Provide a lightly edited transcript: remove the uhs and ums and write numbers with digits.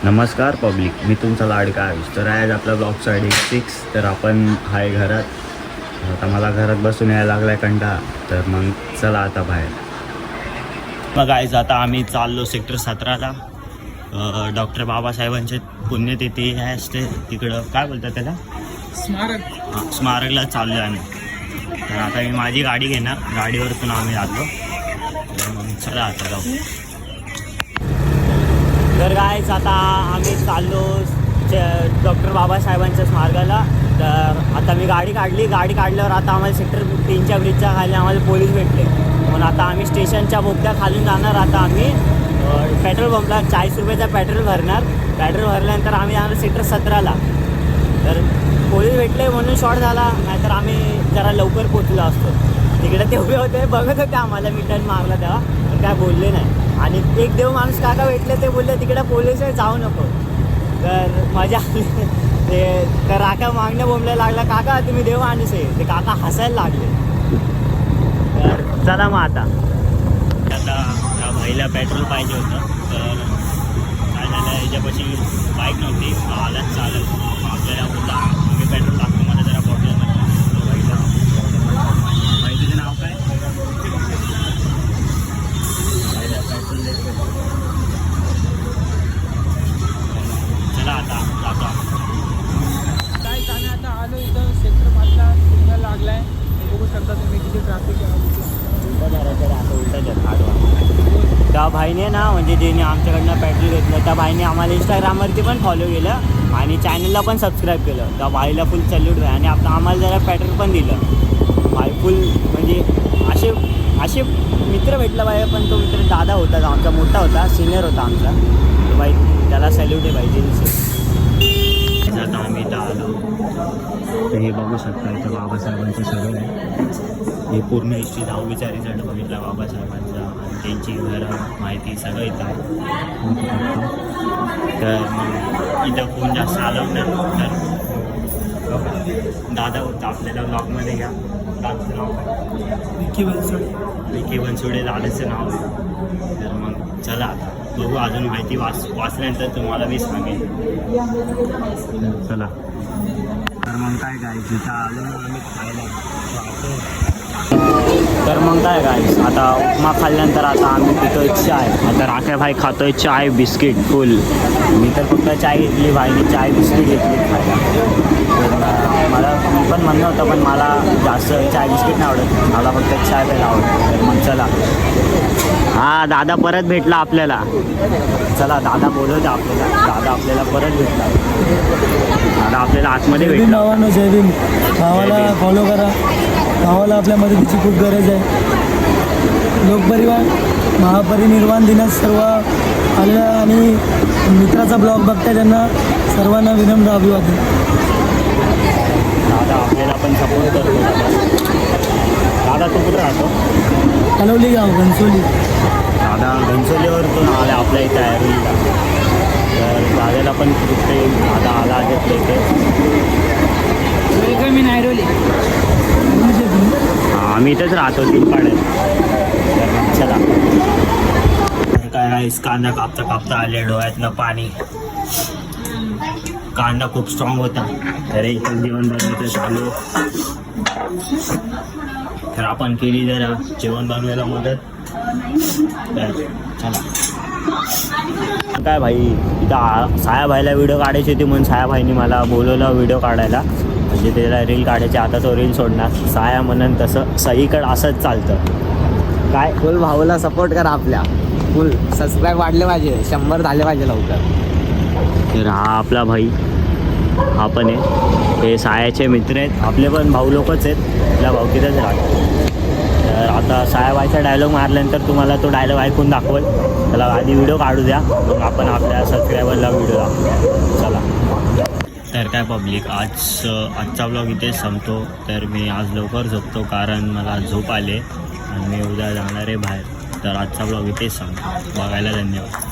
नमस्कार पब्लिक, मी तुमचा लाडका आयुष. तर आज आपला ब्लॉग 6:30. तर आपण आहे घरात. आता मला घरात बसून यायला लागलाय कंटाळा. तर मग चला आता बाहेर. मग आज आता आम्ही चाललो सेक्टर 17ला. डॉक्टर बाबासाहेबांचे पुण्यतिथी आहे असते तिकडं, काय बोलतात त्याला, स्मारकला चाललो आहे आम्ही. तर आता मी माझी गाडी घेणार, गाडीवरतून आम्ही आलो. तर मग चला आता जाऊ. तर गायच आता आम्ही चाललो डॉक्टर बाबासाहेबांच्या स्मारकाला. तर आता मी गाडी काढल्यावर आता आम्हाला सेक्टर 3च्या ब्रिजच्या खाली आम्हाला पोलीस भेटले. म्हणून आता आम्ही स्टेशनच्या बोगद्या खालून जाणार. आता आम्ही पेट्रोल पंपला 40 रुपयाचा पेट्रोल भरणार. पेट्रोल भरल्यानंतर आम्ही जाणार सेक्टर 17ला. तर पोलीस भेटले म्हणून शॉर्ट झाला, नाहीतर आम्ही जरा लवकर पोचलो असतो. तिकडे ते उभे होते, बघत होते आम्हाला. मी टर्न मारला तेव्हा, पण काय बोलले नाही. आणि एक देव माणूस काका भेटले, ते बोलले तिकडे पोलीस आहे, जाऊ नको. तर मजा आली. ते तर काका मागण्या बोंबलायला लागला, काका तुम्ही देव माणूस आहे. ते काका हसायला लागले. तर चला मग आता त्या भाईला पेट्रोल पाहिजे होतं. तर काय झालं, याच्यापाशी बाईक नव्हती, आलाच चालत. आपल्याला बोलला आम्ही पेट्रोल टाकतो, मला जरा बॉटलमध्ये. भाईला भाई तुझं नाव काय? भाईला पेट्रोल देतो. चला आता जातो. काय आम्ही आता आलो इथं सेक्टर 5ला सिग्नल लागलाय. बघू शकता तुम्ही किती ट्रॅफिक आहे. आता उलटायचं आडवा. त्या भाईने ना, म्हणजे ज्याने आमच्याकडनं पेट्रोल घेतलं, त्या भाईने आम्हाला इंस्टाग्रामवरती पण फॉलो केलं आणि चॅनलला पण सबस्क्राईब केलं. त्या भाईला फुल सॅल्यूट आहे. आणि आम्हाला जरा पेट्रोल पण दिलं. भाई फुल म्हणजे असे मित्र भेटला पाहिजे. पण तो मित्र दादा होता, आमचा मोठा होता, सिनियर होता आमचा. तो भाई त्याला सॅल्यूट आहे पाहिजे. आता आम्ही इथं आलो. तर हे बघू शकता, इथं बाबासाहेबांचं सगळं आहे. हे पूर्ण हिस्ट्री 10वीचा रिझल्ट बघितला बाबासाहेबांचा आणि त्यांची घरं माहिती सगळं इथं आहे. तर मग इथं कोण जास्त आलं नाही. तर दादा होता आपल्याला ब्लॉगमध्ये घ्या. दादाचं नाव विकी बनसोडे दादाचं नाव. तर मग चला आता बघू, अजून माहिती वाचल्यानंतर तुम्हाला मी सांगेन. चला. तर मग काय तिथं आलो आम्ही खायला. तर मग काय आता उपमा खाल्ल्यानंतर आता आम्ही पितोय चाय. आता राख्या भाई खातोय चाय बिस्किट फुल. मी तर फक्त चाय घेतली, भाईने चाय बिस्किट घेतली खायला. तर मला पण म्हणणं होतं, पण मला जास्त चाय बिस्किट नाही आवडत, मला फक्त चाय प्यायला आवडतं. तर मग चला. हा दादा परत भेटला आपल्याला. चला दादा बोलवते आपल्याला. दादा आपल्याला परत भेटला. दादा आपल्याला आतमध्ये भेटला. भावांनो, जय भीम. भावाला फॉलो करा. भावाला आपल्या मदतीची खूप गरज आहे. लोकपरिवार महापरिनिर्वाण दिनात सर्व आल्या आणि मित्राचा ब्लॉग बघताय त्यांना सर्वांना विनम्र अभिवादन. दादा आपल्याला पण सपोर्ट करतो. दादा तू कुठं राहतो? कलवली गाव, घनसोली. दादा घनसोलीवरतून आला आपल्या इथं ॲरोलीला. तर दादाला पण खूप ते दादा आला घेतलं इथे. Welcome in Airoli. आम्ही इथंच राहतो 3 पाड्यात. तर चला. तर काय आहे, कांदा कापता आले, डोळ्यातनं पाणी. कांदा खूप स्ट्रॉंग होता. तर इथं जेवण बनवायचं चालू. तर आपण केली जरा जेवण बनवायला मदत. तर चला. काय भाई इथं साया भाईला व्हिडिओ काढायची होती, म्हणून साया भाईने मला बोलवलं व्हिडिओ काढायला. म्हणजे त्याला रील काढायची. आता तो रील सोडणार. साया म्हणून तसं सगळीकडं असंच चालतं. काय फुल भाऊला सपोर्ट करा. आपल्या फुल सबस्क्राईब वाढले पाहिजे, 100 झाले पाहिजे लवकर. तर हा आपला भाई, हा पण आहे. हे सायाचे मित्र आहेत, आपले पण भाऊ लोकच आहेत. आपल्या भाऊकीतच राहतात. तर आता सायाबाईचा डायलॉग मारल्यानंतर तुम्हाला तो डायलॉग ऐकून दाखवल. त्याला आधी व्हिडिओ काढू द्या, मग आपण आपल्या सबस्क्रायबरला व्हिडिओ दाखवू. चला. तर काय पब्लिक, आजचा ब्लॉग इथेच संपतो. तर मी आज लवकर झोपतो, कारण मला झोप आले आणि मी उद्या जाणार आहे बाहेर. तर आजचा ब्लॉग इथेच संपतो. बघायला धन्यवाद.